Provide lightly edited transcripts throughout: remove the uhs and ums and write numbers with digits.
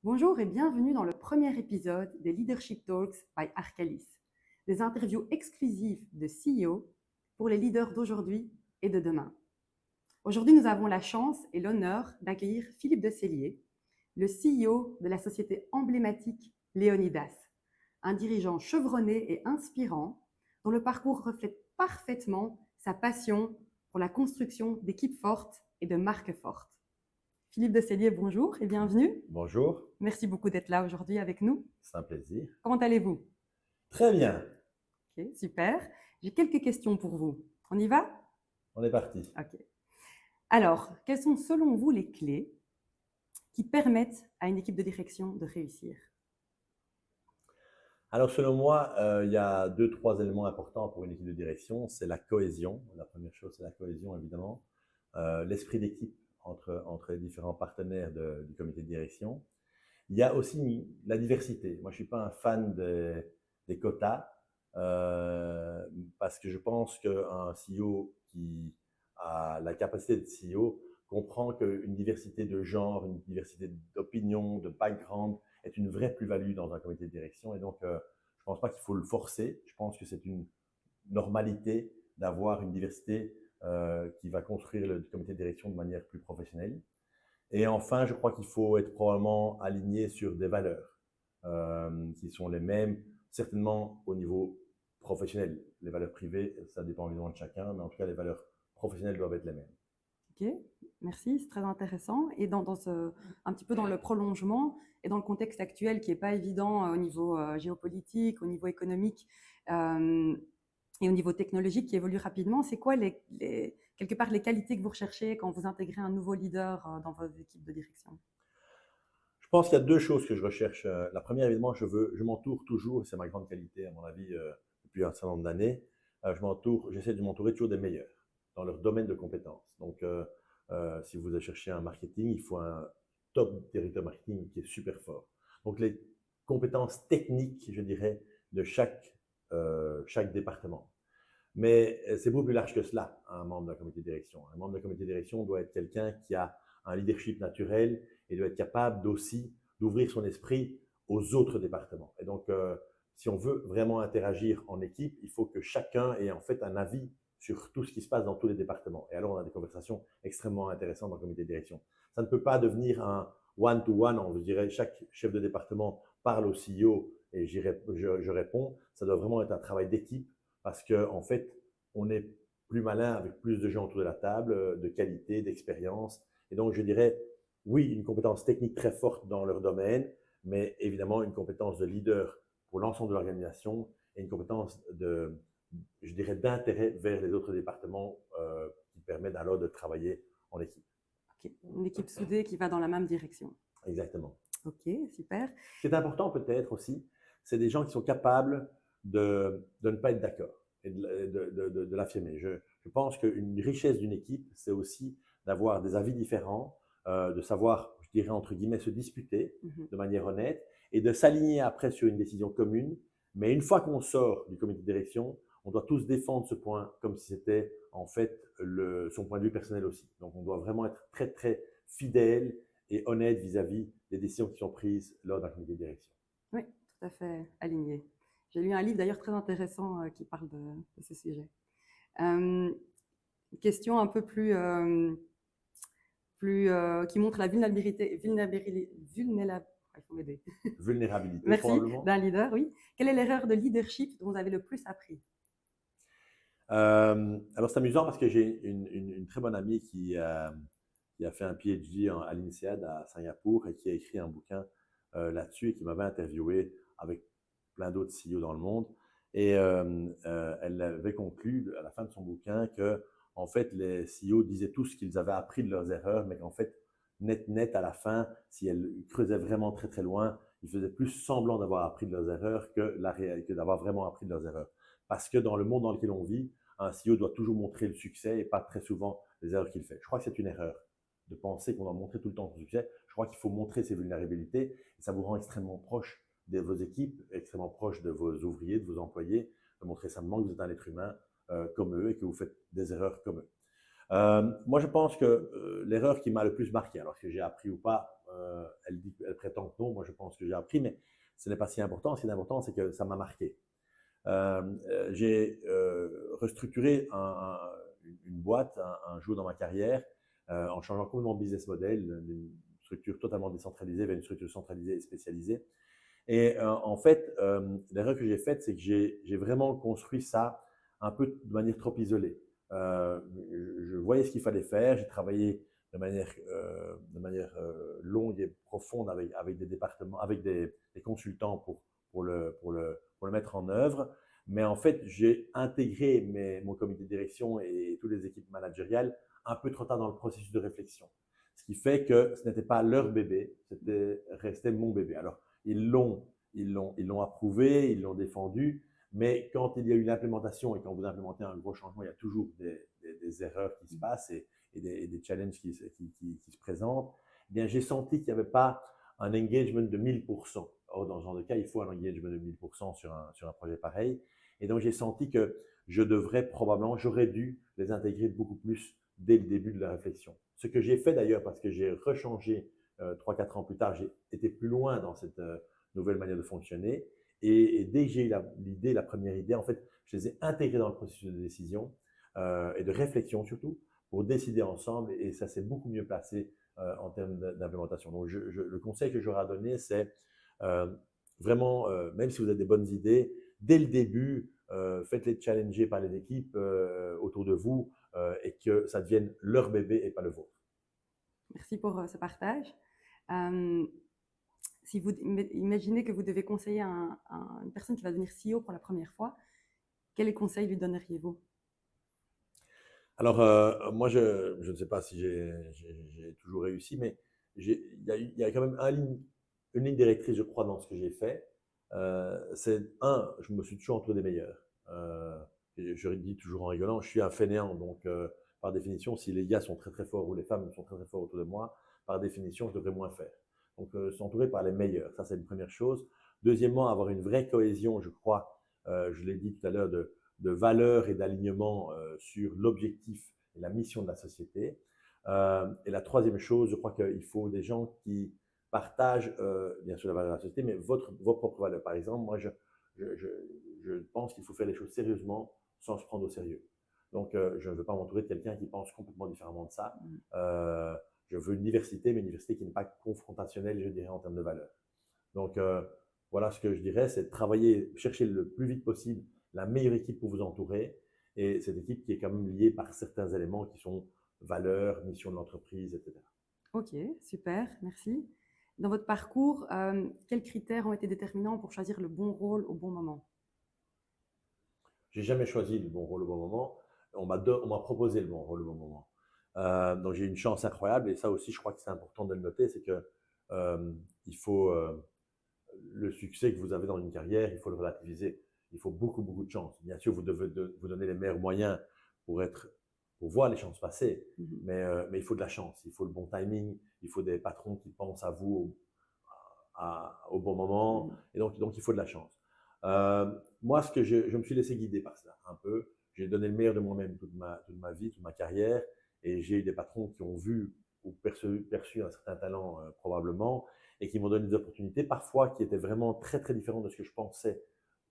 Bonjour et bienvenue dans le premier épisode des Leadership Talks by Arcalis, des interviews exclusives de CEO pour les leaders d'aujourd'hui et de demain. Aujourd'hui, nous avons la chance et l'honneur d'accueillir Philippe de Sellier, le CEO de la société emblématique Léonidas, un dirigeant chevronné et inspirant dont le parcours reflète parfaitement sa passion pour la construction d'équipes fortes et de marques fortes. Philippe de Sellier, bonjour et bienvenue. Bonjour, Merci beaucoup d'être là aujourd'hui avec nous. c'est un plaisir. Comment allez-vous? Très bien, Ok, super. J'ai quelques questions pour vous. On y va? on est parti. Ok. Alors, quelles sont selon vous les clés qui permettent à une équipe de direction de réussir? Alors selon moi, il y a deux, trois éléments importants pour une équipe de direction. C'est la cohésion. La première chose, c'est la cohésion, évidemment. L'esprit d'équipe entre les différents partenaires du comité de direction. Il y a aussi la diversité. Moi, je ne suis pas un fan des quotas parce que je pense qu'un CEO qui a la capacité de CEO comprend qu'une diversité de genre, une diversité d'opinions, de background est une vraie plus-value dans un comité de direction. Et donc, je ne pense pas qu'il faut le forcer. Je pense que c'est une normalité d'avoir une diversité qui va construire le comité de direction de manière plus professionnelle. Et enfin, je crois qu'il faut être probablement aligné sur des valeurs qui sont les mêmes, certainement au niveau professionnel. Les valeurs privées, ça dépend évidemment de chacun, mais en tout cas, les valeurs professionnelles doivent être les mêmes. Ok, merci, c'est très intéressant. Et un petit peu dans le prolongement et dans le contexte actuel qui n'est pas évident au niveau géopolitique, au niveau économique et au niveau technologique qui évolue rapidement, c'est quoi quelque part les qualités que vous recherchez quand vous intégrez un nouveau leader dans vos équipes de direction? Je pense qu'il y a deux choses que je recherche. La première, évidemment, je m'entoure toujours, et c'est ma grande qualité, à mon avis, depuis un certain nombre d'années. J'essaie de m'entourer toujours des meilleurs dans leur domaine de compétences. Donc, si vous allez chercher un marketing, il faut un top directeur marketing qui est super fort. Donc, les compétences techniques, je dirais, de chaque département. Mais c'est beaucoup plus large que cela, un membre d'un comité de direction. Un membre d'un comité de direction doit être quelqu'un qui a un leadership naturel et doit être capable aussi d'ouvrir son esprit aux autres départements. Et donc, si on veut vraiment interagir en équipe, il faut que chacun ait en fait un avis sur tout ce qui se passe dans tous les départements. Et alors, on a des conversations extrêmement intéressantes dans le comité de direction. Ça ne peut pas devenir un one-to-one, on dirait chaque chef de département parle au CEO et je réponds. Ça doit vraiment être un travail d'équipe parce qu'en fait, on est plus malin avec plus de gens autour de la table, de qualité, d'expérience. Et donc, je dirais, oui, une compétence technique très forte dans leur domaine, mais évidemment une compétence de leader pour l'ensemble de l'organisation et une compétence je dirais, d'intérêt vers les autres départements qui permettent alors de travailler en équipe. Ok, une équipe soudée qui va dans la même direction. Exactement. Ok, super. Ce qui est important peut-être aussi, c'est des gens qui sont capables de ne pas être d'accord et de l'affirmer. Je pense qu'une richesse d'une équipe, c'est aussi d'avoir des avis différents, de savoir, je dirais entre guillemets, se disputer de manière honnête et de s'aligner après sur une décision commune. Mais une fois qu'on sort du comité de direction, on doit tous défendre ce point comme si c'était en fait son point de vue personnel aussi. Donc on doit vraiment être très très fidèle et honnête vis-à-vis des décisions qui sont prises lors d'un comité de direction. Oui, tout à fait aligné. J'ai lu un livre d'ailleurs très intéressant qui parle de ce sujet. Une question un peu qui montre la il faut m'aider. Vulnérabilité, Merci, probablement. d'un leader, oui. Quelle est l'erreur de leadership dont vous avez le plus appris? Alors, c'est amusant parce que j'ai une très bonne amie qui a fait un PhD à l'INSEAD à Singapour et qui a écrit un bouquin là-dessus et qui m'avait interviewé avec plein d'autres CEO dans le monde. Et elle avait conclu à la fin de son bouquin que, en fait, les CEO disaient tous qu'ils avaient appris de leurs erreurs, mais qu'en fait, net, à la fin, si elles creusaient vraiment très, très loin, ils faisaient plus semblant d'avoir appris de leurs erreurs que d'avoir vraiment appris de leurs erreurs. Parce que dans le monde dans lequel on vit, un CEO doit toujours montrer le succès et pas très souvent les erreurs qu'il fait. Je crois que c'est une erreur de penser qu'on doit montrer tout le temps son succès. Je crois qu'il faut montrer ses vulnérabilités et ça vous rend extrêmement proche de vos équipes, extrêmement proche de vos ouvriers, de vos employés, de montrer simplement que vous êtes un être humain comme eux et que vous faites des erreurs comme eux. Moi, je pense que l'erreur qui m'a le plus marqué, alors que j'ai appris ou pas, Elle prétend que non. Moi, je pense que j'ai appris, mais ce n'est pas si important. Ce qui est important, c'est que ça m'a marqué. J'ai restructuré une boîte un jour dans ma carrière en changeant complètement de business model, d'une structure totalement décentralisée vers une structure centralisée et spécialisée. Et en fait, l'erreur que j'ai faite, c'est que j'ai vraiment construit ça un peu de manière trop isolée. Je voyais ce qu'il fallait faire, j'ai travaillé de manière longue et profonde avec des départements, avec des consultants pour le mettre en œuvre. Mais en fait, j'ai intégré mon comité de direction et toutes les équipes managériales un peu trop tard dans le processus de réflexion. Ce qui fait que ce n'était pas leur bébé, c'était restait mon bébé. Alors, ils l'ont approuvé, ils l'ont défendu, mais quand il y a eu l'implémentation et quand vous implémentez un gros changement, il y a toujours des erreurs qui se passent et des challenges qui se présentent. Eh bien, j'ai senti qu'il n'y avait pas un engagement de 1000%. Or, dans ce genre de cas, il faut un engagement de 1000% sur un projet pareil. Et donc, j'ai senti que j'aurais dû les intégrer beaucoup plus dès le début de la réflexion. Ce que j'ai fait d'ailleurs, parce que j'ai rechangé 3-4 ans plus tard, j'ai été plus loin dans cette nouvelle manière de fonctionner. Et dès que j'ai eu la première idée, en fait, je les ai intégrés dans le processus de décision et de réflexion surtout, pour décider ensemble. Et ça s'est beaucoup mieux passé en termes d'implémentation. Donc, le conseil que j'aurais à donner, c'est vraiment, même si vous avez des bonnes idées, dès le début, faites-les challenger par les équipes autour de vous et que ça devienne leur bébé et pas le vôtre. Merci pour ce partage. Si vous imaginez que vous devez conseiller une personne qui va devenir CEO pour la première fois, quels conseils lui donneriez-vous? Alors, moi, je ne sais pas si j'ai toujours réussi, mais il y a quand même une ligne directrice, je crois, dans ce que j'ai fait. C'est je me suis toujours entouré des meilleurs. Je dis toujours en rigolant, je suis un fainéant, donc par définition, si les gars sont très très forts ou les femmes sont très très forts autour de moi, par définition, je devrais moins faire. Donc, s'entourer par les meilleurs, ça c'est une première chose. Deuxièmement, avoir une vraie cohésion, je crois, je l'ai dit tout à l'heure, de valeurs et d'alignement sur l'objectif et la mission de la société. Et la troisième chose, je crois qu'il faut des gens qui partagent bien sûr la valeur de la société, mais vos propres valeurs. Par exemple, moi, je pense qu'il faut faire les choses sérieusement sans se prendre au sérieux. Donc, je ne veux pas m'entourer de quelqu'un qui pense complètement différemment de ça. Je veux une diversité, mais une diversité qui n'est pas confrontationnelle, je dirais, en termes de valeurs. Donc, voilà ce que je dirais, c'est de travailler, chercher le plus vite possible la meilleure équipe pour vous entourer et cette équipe qui est quand même liée par certains éléments qui sont valeurs, mission de l'entreprise, etc. Ok, super, merci. Dans votre parcours, quels critères ont été déterminants pour choisir le bon rôle au bon moment? J'ai jamais choisi le bon rôle au bon moment. On m'a proposé le bon rôle au bon moment. Donc j'ai eu une chance incroyable et ça aussi, je crois que c'est important de le noter, c'est que il faut le succès que vous avez dans une carrière, il faut le relativiser. Il faut beaucoup, beaucoup de chance. Bien sûr, vous devez vous donner les meilleurs moyens pour voir les chances passer, mais il faut de la chance, il faut le bon timing, il faut des patrons qui pensent à vous au bon moment, et donc il faut de la chance. Moi, je me suis laissé guider par ça un peu. J'ai donné le meilleur de moi-même toute ma vie, toute ma carrière, et j'ai eu des patrons qui ont vu ou perçu un certain talent probablement, et qui m'ont donné des opportunités, parfois qui étaient vraiment très, très différentes de ce que je pensais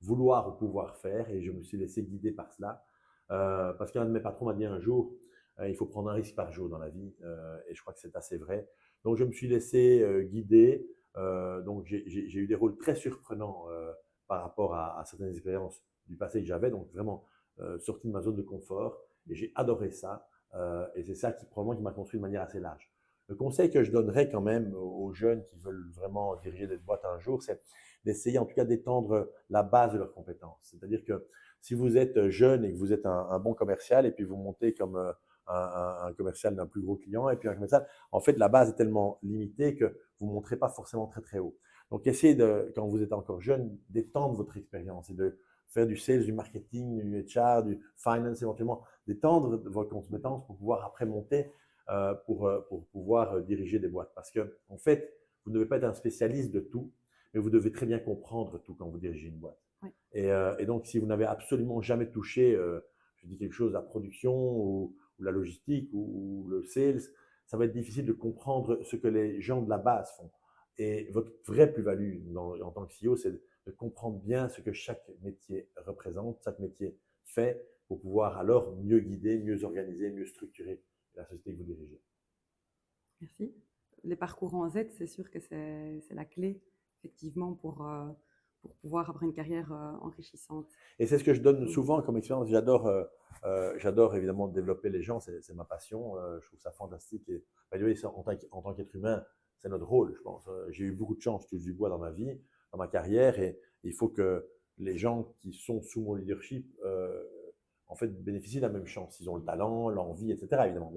vouloir ou pouvoir faire, et je me suis laissé guider par cela. Parce qu'un de mes patrons m'a dit un jour, il faut prendre un risque par jour dans la vie, et je crois que c'est assez vrai. Donc, je me suis laissé guider. Donc, j'ai eu des rôles très surprenants par rapport à certaines expériences du passé que j'avais, donc vraiment sorti de ma zone de confort, et j'ai adoré ça. Et c'est ça qui probablement qui m'a construit de manière assez large. Le conseil que je donnerais quand même aux jeunes qui veulent vraiment diriger des boîtes un jour, c'est d'essayer en tout cas d'étendre la base de leurs compétences. C'est-à-dire que si vous êtes jeune et que vous êtes un bon commercial et puis vous montez comme un commercial d'un plus gros client et puis un commercial, en fait la base est tellement limitée que vous ne montrez pas forcément très très haut. Donc essayez quand vous êtes encore jeune, d'étendre votre expérience et de faire du sales, du marketing, du HR, du finance éventuellement, d'étendre vos compétences pour pouvoir après monter pour pouvoir diriger des boîtes. Parce que, en fait, vous ne devez pas être un spécialiste de tout, mais vous devez très bien comprendre tout quand vous dirigez une boîte. Oui. Et donc, si vous n'avez absolument jamais touché, je dis quelque chose, la production ou la logistique ou le sales, ça va être difficile de comprendre ce que les gens de la base font. Et votre vraie plus-value en tant que CEO, c'est de comprendre bien ce que chaque métier représente, chaque métier fait, pour pouvoir alors mieux guider, mieux organiser, mieux structurer la société que vous dirigez. Merci. Les parcours en Z, c'est sûr que c'est la clé, effectivement, pour pouvoir avoir une carrière enrichissante. Et c'est ce que je donne souvent comme expérience. J'adore évidemment développer les gens, c'est ma passion. Je trouve ça fantastique. Et en tant qu'être humain, c'est notre rôle, je pense. J'ai eu beaucoup de chance, je touche du bois dans ma vie, dans ma carrière, et il faut que les gens qui sont sous mon leadership en fait bénéficient de la même chance. Ils ont le talent, l'envie, etc. évidemment.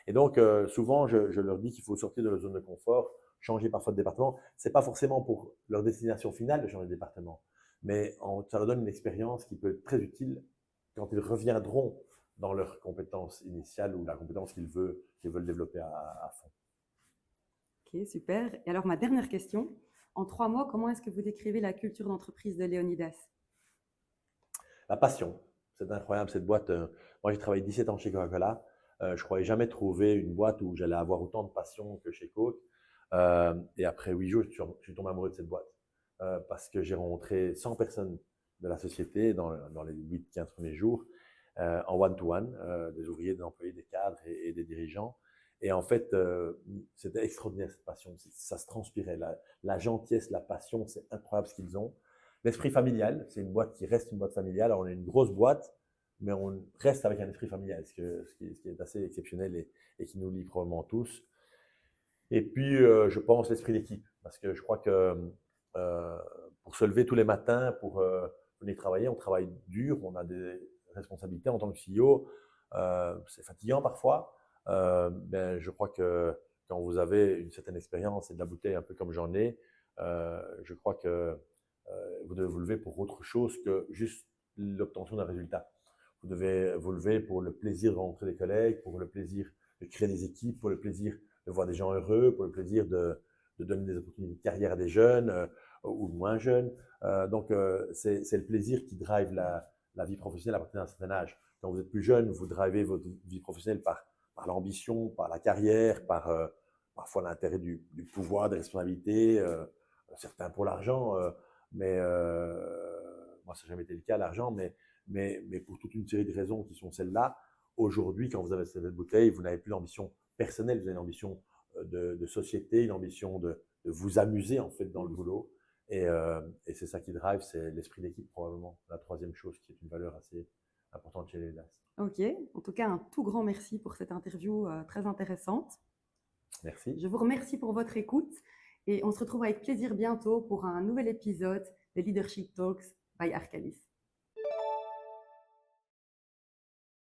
Et donc souvent, je leur dis qu'il faut sortir de leur zone de confort, changer parfois de département. C'est pas forcément pour leur destination finale de changer de département, mais ça leur donne une expérience qui peut être très utile quand ils reviendront dans leur compétence initiale ou la compétence qu'ils veulent développer à fond. Ok, super. Et alors, ma dernière question, en 3 mots, comment est-ce que vous décrivez la culture d'entreprise de Leonidas? La passion, c'est incroyable cette boîte. Moi, j'ai travaillé 17 ans chez Coca-Cola. Je ne croyais jamais trouver une boîte où j'allais avoir autant de passion que chez Coke. Et après 8 jours, je suis tombé amoureux de cette boîte parce que j'ai rencontré 100 personnes de la société dans les 8-15 premiers jours en one-to-one, des ouvriers, des employés, des cadres et des dirigeants. Et en fait, c'était extraordinaire cette passion. Ça se transpirait. La gentillesse, la passion, c'est incroyable ce qu'ils ont. L'esprit familial, c'est une boîte qui reste une boîte familiale. Alors, on est une grosse boîte, mais on reste avec un esprit familial, ce qui est assez exceptionnel et qui nous lie probablement tous. Et puis, je pense l'esprit d'équipe, parce que je crois que pour se lever tous les matins, pour venir travailler, on travaille dur, on a des responsabilités en tant que CEO, c'est fatigant parfois. Je crois que quand vous avez une certaine expérience et de la bouteille un peu comme j'en ai, je crois que vous devez vous lever pour autre chose que juste l'obtention d'un résultat. Vous devez vous lever pour le plaisir de rencontrer des collègues, pour le plaisir de créer des équipes, pour le plaisir de voir des gens heureux, pour le plaisir de donner des opportunités de carrière à des jeunes ou moins jeunes. C'est le plaisir qui drive la vie professionnelle à partir d'un certain âge. Quand vous êtes plus jeune, vous drivez votre vie professionnelle par l'ambition, par la carrière, par parfois l'intérêt du pouvoir, des responsabilités, certains pour l'argent. Mais moi, ça n'a jamais été le cas, l'argent, mais pour toute une série de raisons qui sont celles-là, aujourd'hui, quand vous avez cette bouteille, vous n'avez plus l'ambition personnelle, vous avez une ambition de société, une ambition de vous amuser en fait dans le boulot. Et c'est ça qui drive, c'est l'esprit d'équipe probablement, la troisième chose qui est une valeur assez importante chez les LAS. Ok, en tout cas, un tout grand merci pour cette interview très intéressante. Merci. Je vous remercie pour votre écoute et on se retrouve avec plaisir bientôt pour un nouvel épisode des Leadership Talks by Arcalis.